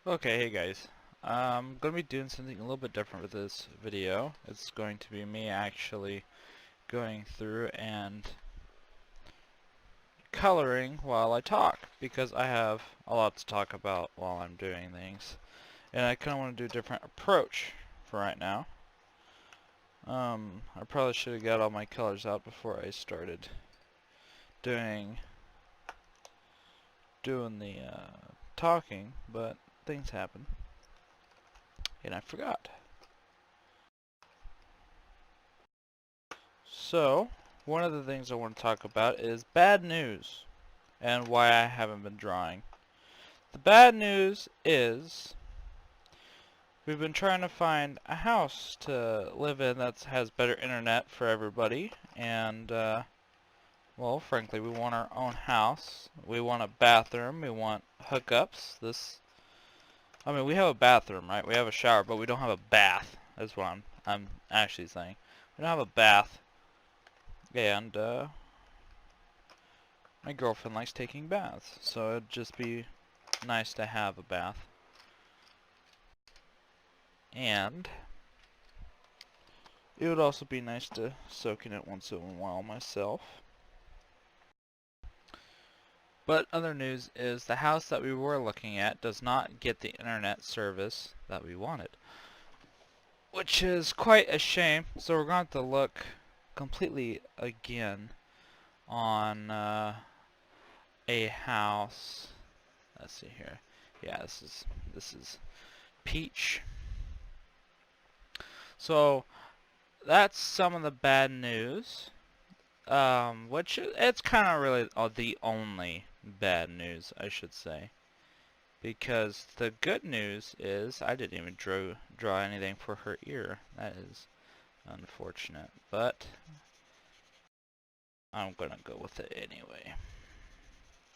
Okay, hey guys. I'm going to be doing something a little bit different with this video. It's going to be me actually going through and coloring while I talk, because I have a lot to talk about while I'm doing things. And I kind of want to do a different approach for right now. I probably should have got all my colors out before I started doing the talking, but things happen, and I forgot. So, one of the things I want to talk about is bad news and why I haven't been drawing. The bad news is we've been trying to find a house to live in that has better internet for everybody, and well, frankly, we want our own house. We want a bathroom, we want hookups. I mean, we have a bathroom, right? We have a shower, but we don't have a bath. That's what I'm actually saying. We don't have a bath. And my girlfriend likes taking baths, so it'd just be nice to have a bath. And it would also be nice to soak in it once in a while myself. But other news is the house that we were looking at does not get the internet service that we wanted, which is quite a shame. So we're going to have to look completely again on a house. Let's see here. Yeah, this is Peach. So that's some of the bad news. Which it's kind of really the only bad news, I should say. Because the good news is I didn't even draw anything for her ear. That is unfortunate, but I'm gonna go with it anyway.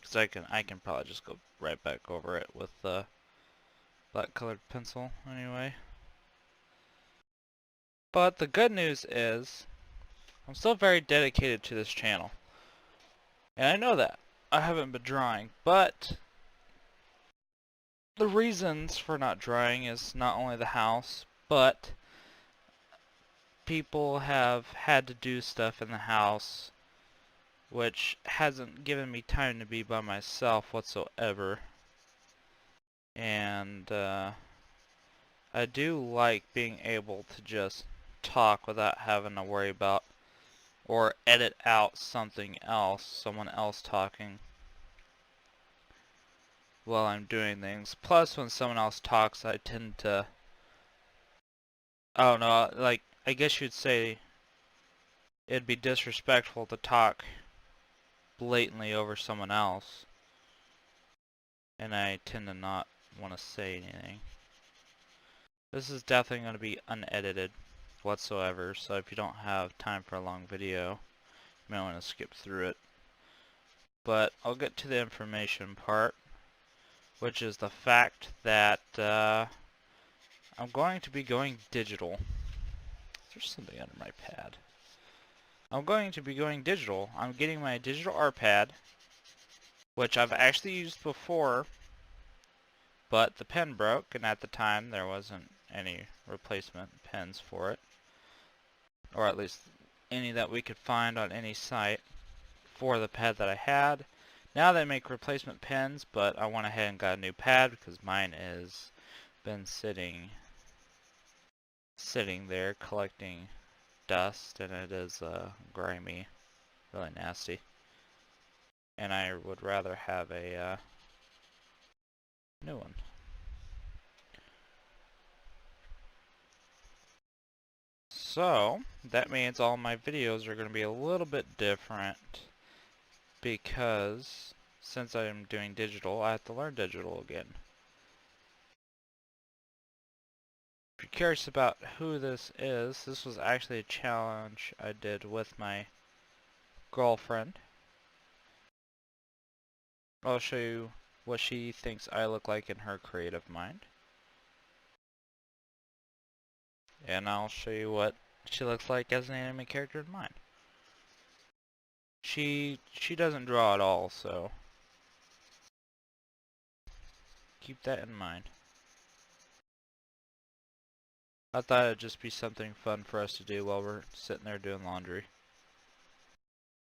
Cause I can probably just go right back over it with the black colored pencil anyway. But the good news is I'm still very dedicated to this channel. And I know that. I haven't been drawing, but the reasons for not drawing is not only the house, but people have had to do stuff in the house which hasn't given me time to be by myself whatsoever. And I do like being able to just talk without having to worry about or edit out something else, someone else talking while I'm doing things. Plus, when someone else talks, I tend to, oh no, like, I guess you'd say it'd be disrespectful to talk blatantly over someone else, and I tend to not want to say anything. This is definitely going to be unedited whatsoever, so if you don't have time for a long video, you might want to skip through it. But I'll get to the information part, which is the fact that I'm going to be going digital. There's something under my pad. I'm going to be going digital. I'm getting my digital art pad, which I've actually used before, but the pen broke, and at the time there wasn't any replacement pens for it, or at least any that we could find on any site for the pad that I had. Now they make replacement pens, but I went ahead and got a new pad because mine has been sitting there collecting dust, and it is grimy, really nasty. And I would rather have a new one. So that means all my videos are going to be a little bit different, because since I'm doing digital, I have to learn digital again. If you're curious about who this was actually a challenge I did with my girlfriend. I'll show you what she thinks I look like in her creative mind. And I'll show you what she looks like as an anime character in mine. She doesn't draw at all, so keep that in mind. I thought it'd just be something fun for us to do while we're sitting there doing laundry.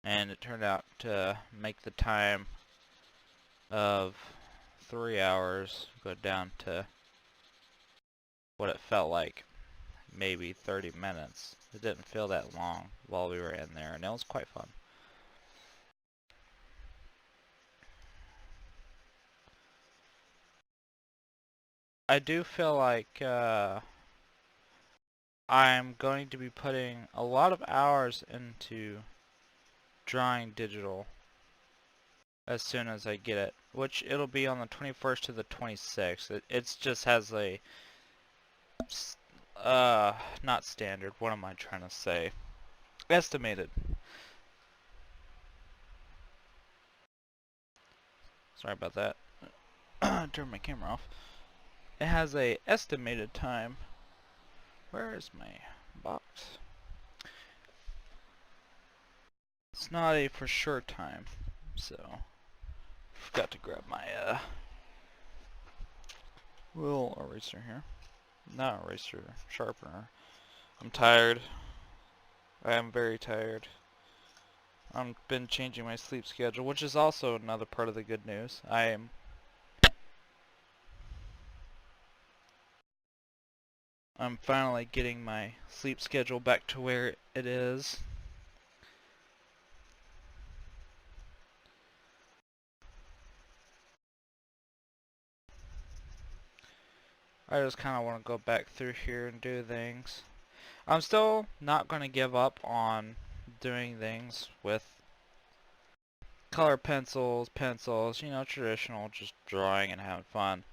And it turned out to make the time of 3 hours go down to what it felt like, maybe 30 minutes. It didn't feel that long while we were in there, and it was quite fun. I do feel like I'm going to be putting a lot of hours into drawing digital as soon as I get it, which it'll be on the 21st to the 26th. It just has a not standard, what am I trying to say, estimated. Sorry about that. Turn my camera off. It has a estimated time. Where is my box? It's not a for sure time, so forgot to grab my little eraser here. Not eraser, sharpener. I'm tired. I am very tired. I've been changing my sleep schedule, which is also another part of the good news. I'm finally getting my sleep schedule back to where it is. I just kind of want to go back through here and do things. I'm still not going to give up on doing things with color pencils, you know, traditional, just drawing and having fun.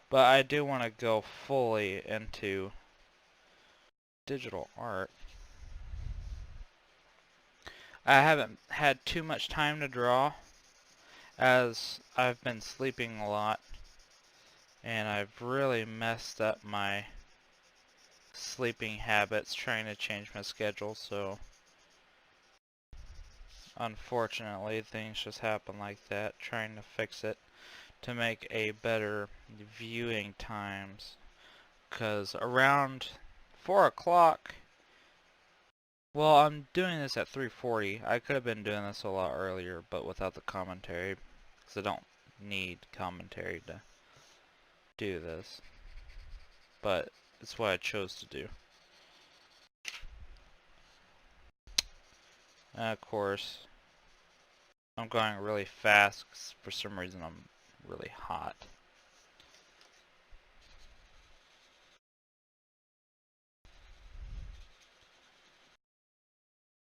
But I do want to go fully into digital art. I haven't had too much time to draw as I've been sleeping a lot, and I've really messed up my sleeping habits trying to change my schedule, so unfortunately things just happen like that, trying to fix it to make a better viewing times, because around 4 o'clock, well, I'm doing this at 3:40. I could have been doing this a lot earlier, but without the commentary, because I don't need commentary to do this, but it's what I chose to do. And of course, I'm going really fast because for some reason I'm really hot.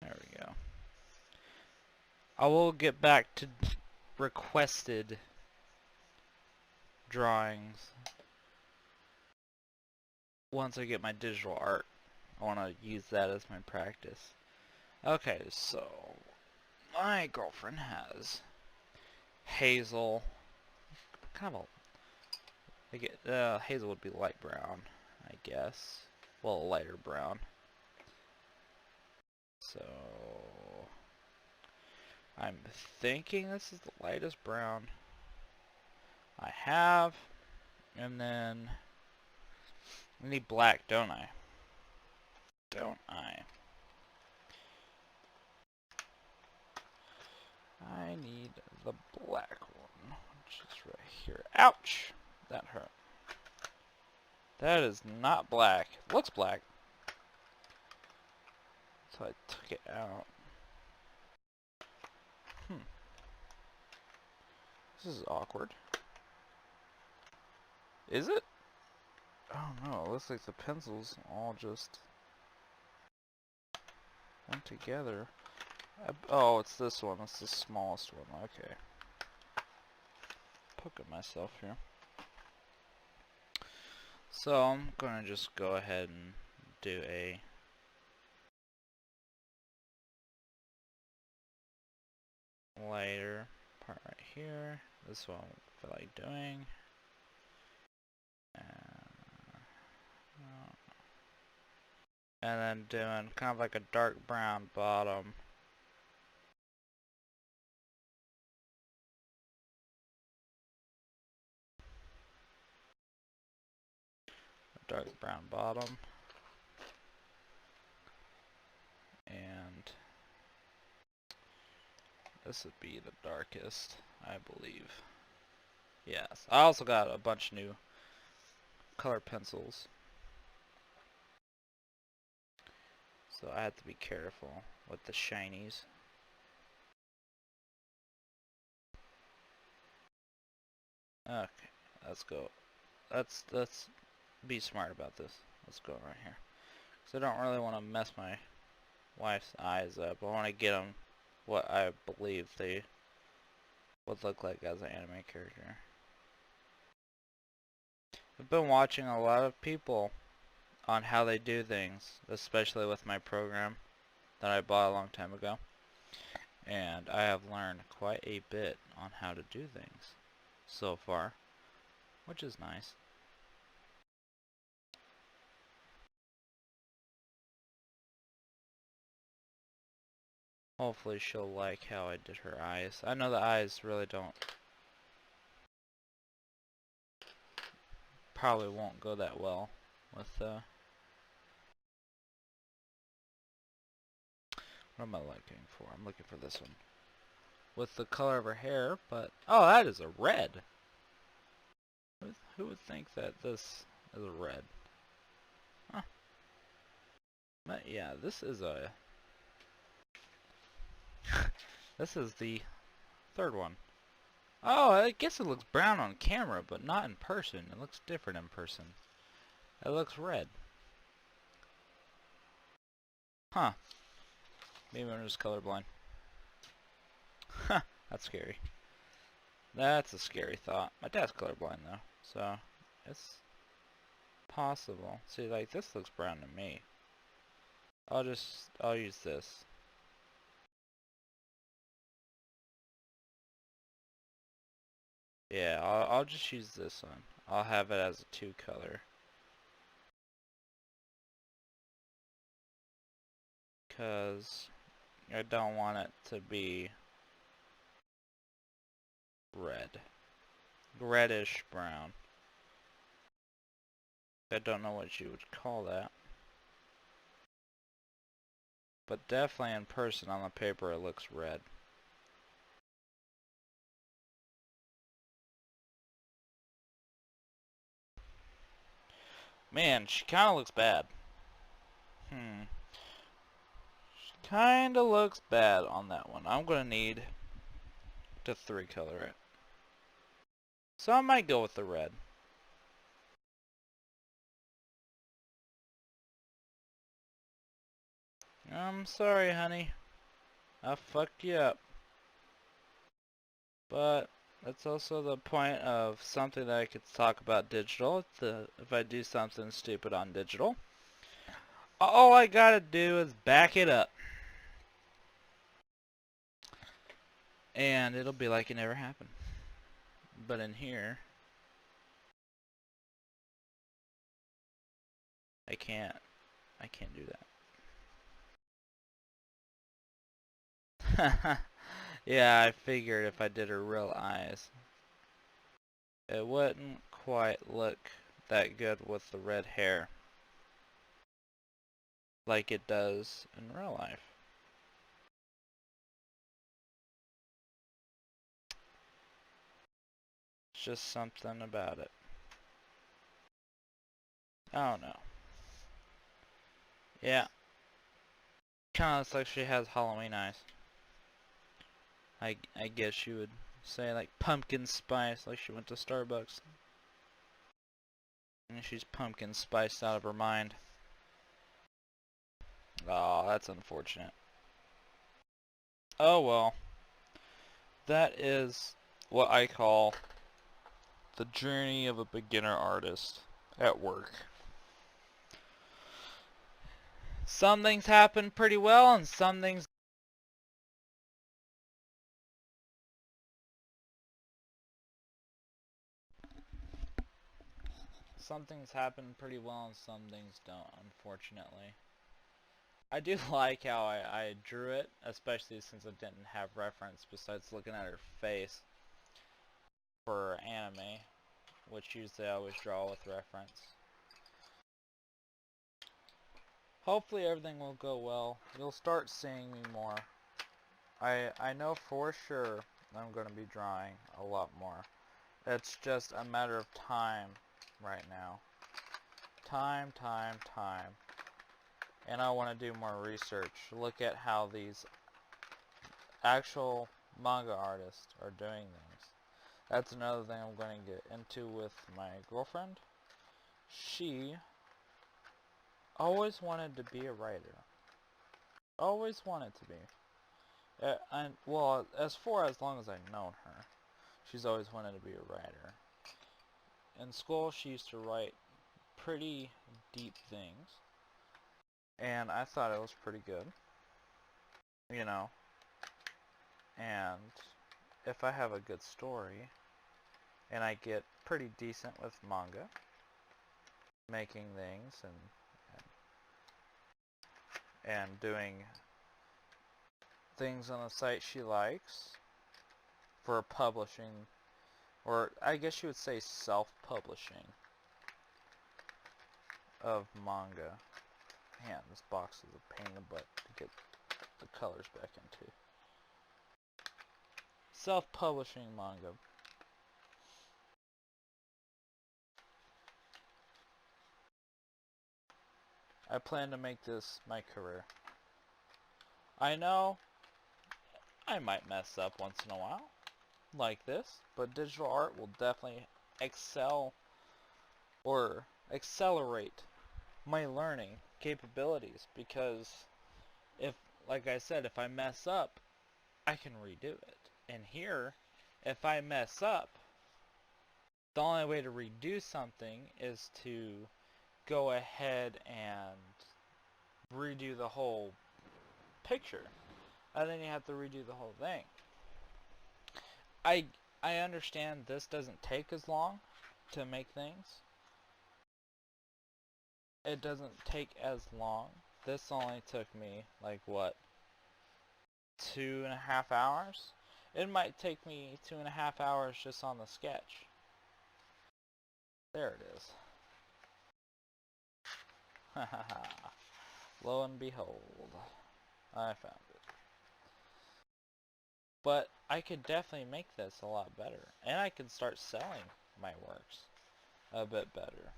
There we go. I will get back to requested drawings once I get my digital art. I want to use that as my practice. Okay, so my girlfriend has hazel, kind of hazel would be light brown, I guess. Well, lighter brown. So I'm thinking this is the lightest brown I have, and then I need black, don't I? Don't I? I need the black one, which is right here. Ouch! That hurt. That is not black. It looks black. So I took it out. This is awkward. Is it? Oh no, it looks like the pencils all just went together. Oh, it's this one. It's the smallest one. Okay. Poking myself here. So I'm going to just go ahead and do a lighter part right here. This one I feel like doing. And then doing kind of like a dark brown bottom. A dark brown bottom. This would be the darkest, I believe. Yes. I also got a bunch of new color pencils. So I have to be careful with the shinies. Okay, let's go. Let's be smart about this. Let's go right here. Because I don't really want to mess my wife's eyes up. I want to get them what I believe they would look like as an anime character. I've been watching a lot of people on how they do things, especially with my program that I bought a long time ago. And I have learned quite a bit on how to do things so far, which is nice. Hopefully she'll like how I did her eyes. I know the eyes really probably won't go that well with what am I looking for? I'm looking for this one. With the color of her hair, but oh, that is a red. Who would think that this is a red? Huh. But yeah, this is a this is the third one. Oh, I guess it looks brown on camera, but not in person. It looks different in person. It looks red. Huh. Maybe I'm just colorblind. Huh. That's scary. That's a scary thought. My dad's colorblind though, so it's possible. See, like this looks brown to me. I'll use this. Yeah, I'll just use this one. I'll have it as a 2-color. Cause I don't want it to be red. Reddish brown. I don't know what you would call that. But definitely in person on the paper it looks red. Man, she kinda looks bad. She kinda looks bad on that one. I'm gonna need to 3-color it. So I might go with the red. I'm sorry, honey. I fucked you up. But that's also the point of something that I could talk about digital. If I do something stupid on digital, all I gotta do is back it up. And it'll be like it never happened. But in here, I can't do that. Yeah, I figured if I did her real eyes, it wouldn't quite look that good with the red hair like it does in real life. It's just something about it. I don't know. Yeah, kinda looks like she has Halloween eyes. I guess you would say like pumpkin spice, like she went to Starbucks. And she's pumpkin spiced out of her mind. Oh, that's unfortunate. Oh well. That is what I call the journey of a beginner artist at work. Some things happen pretty well and some things happen pretty well and some things don't, unfortunately. I do like how I drew it, especially since I didn't have reference besides looking at her face for anime, which usually I always draw with reference. Hopefully everything will go well. You'll start seeing me more. I know for sure I'm going to be drawing a lot more. It's just a matter of time right now. Time. And I want to do more research. Look at how these actual manga artists are doing things. That's another thing I'm going to get into with my girlfriend. She always wanted to be a writer. Always wanted to be. Well, as long as I've known her, she's always wanted to be a writer. In school, she used to write pretty deep things, and I thought it was pretty good, you know. And if I have a good story, and I get pretty decent with manga, making things and doing things on the site she likes for publishing, or I guess you would say self-publishing of manga. Man, this box is a pain in the butt to get the colors back into. Self-publishing manga. I plan to make this my career. I know I might mess up once in a while, like this, but digital art will definitely excel or accelerate my learning capabilities, because if, like I said, if I mess up, I can redo it. And here, if I mess up, the only way to redo something is to go ahead and redo the whole picture. And then you have to redo the whole thing. I understand this doesn't take as long to make things. It doesn't take as long. This only took me, like, what, 2.5 hours? It might take me 2.5 hours just on the sketch. There it is. Lo and behold, I found it. But I could definitely make this a lot better. And I could start selling my works a bit better.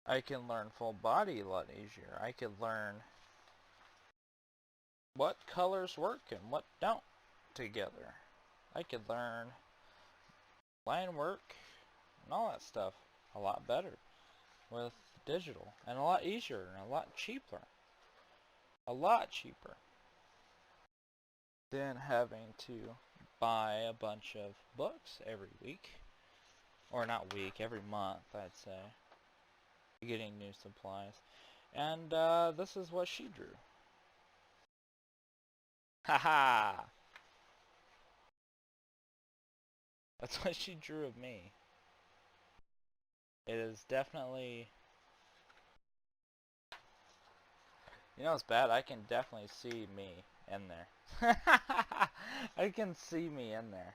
I can learn full body a lot easier. I could learn what colors work and what don't together. I could learn line work and all that stuff a lot better with digital, and a lot easier and a lot cheaper. A lot cheaper than having to buy a bunch of books every week. Or not week, every month, I'd say. Getting new supplies. And this is what she drew. Haha! That's what she drew of me. It is definitely... You know what's bad? I can definitely see me in there. I can see me in there.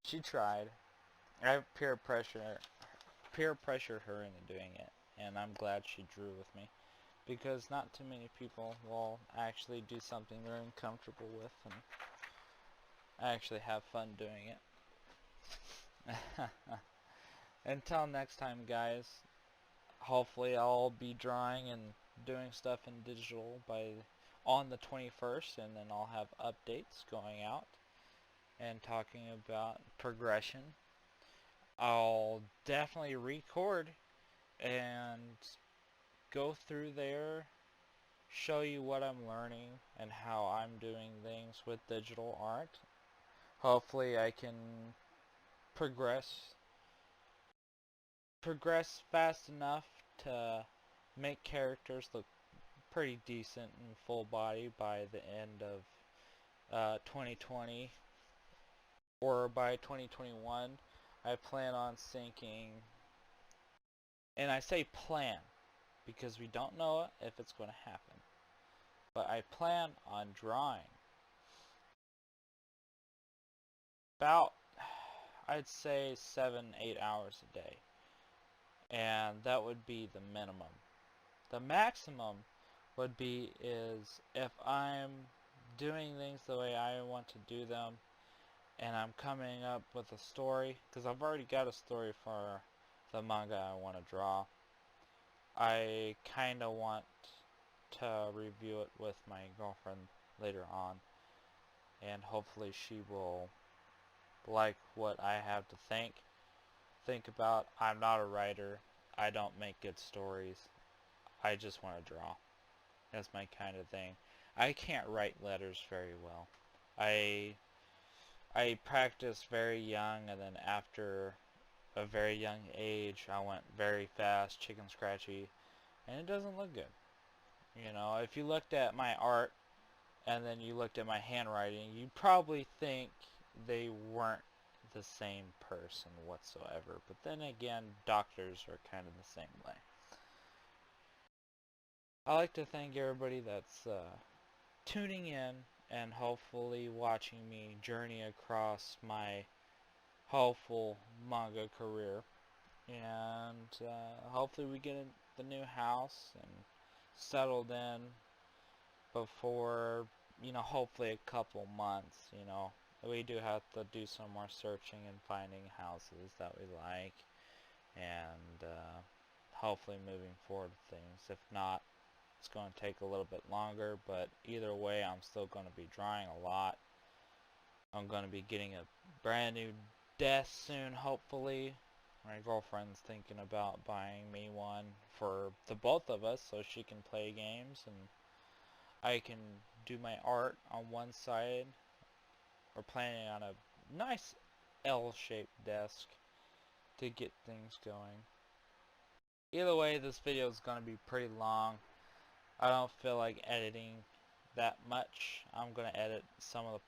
She tried. I peer pressured her into doing it, and I'm glad she drew with me, because not too many people will actually do something they're uncomfortable with and actually have fun doing it. Until next time, guys, hopefully I'll be drawing and doing stuff in digital on the 21st, and then I'll have updates going out and talking about progression. I'll definitely record and go through there, show you what I'm learning and how I'm doing things with digital art. Hopefully I can progress fast enough to make characters look pretty decent and full body by the end of 2020, or by 2021. I plan on syncing, and I say plan because we don't know if it's going to happen, but I plan on drawing about, I'd say 7-8 hours a day, and that would be the minimum. The maximum would be is if I'm doing things the way I want to do them and I'm coming up with a story, because I've already got a story for the manga I want to draw. I kind of want to review it with my girlfriend later on, and hopefully she will like what I have to think about. I'm not a writer. I don't make good stories. I just want to draw. That's my kind of thing. I can't write letters very well. I I practiced very young, and then after a very young age, I went very fast, chicken scratchy, and it doesn't look good. You know, if you looked at my art and then you looked at my handwriting, you'd probably think they weren't the same person whatsoever. But then again, doctors are kind of the same way. I like to thank everybody that's tuning in and hopefully watching me journey across my hopeful manga career. And hopefully we get the new house and settled in before, hopefully a couple months. We do have to do some more searching and finding houses that we like, and hopefully moving forward with things. If not, it's going to take a little bit longer, but either way, I'm still going to be drawing a lot. I'm going to be getting a brand new desk soon, hopefully. My girlfriend's thinking about buying me one for the both of us so she can play games and I can do my art on one side. We're planning on a nice L-shaped desk to get things going. Either way, this video is going to be pretty long. I don't feel like editing that much. I'm going to edit some of the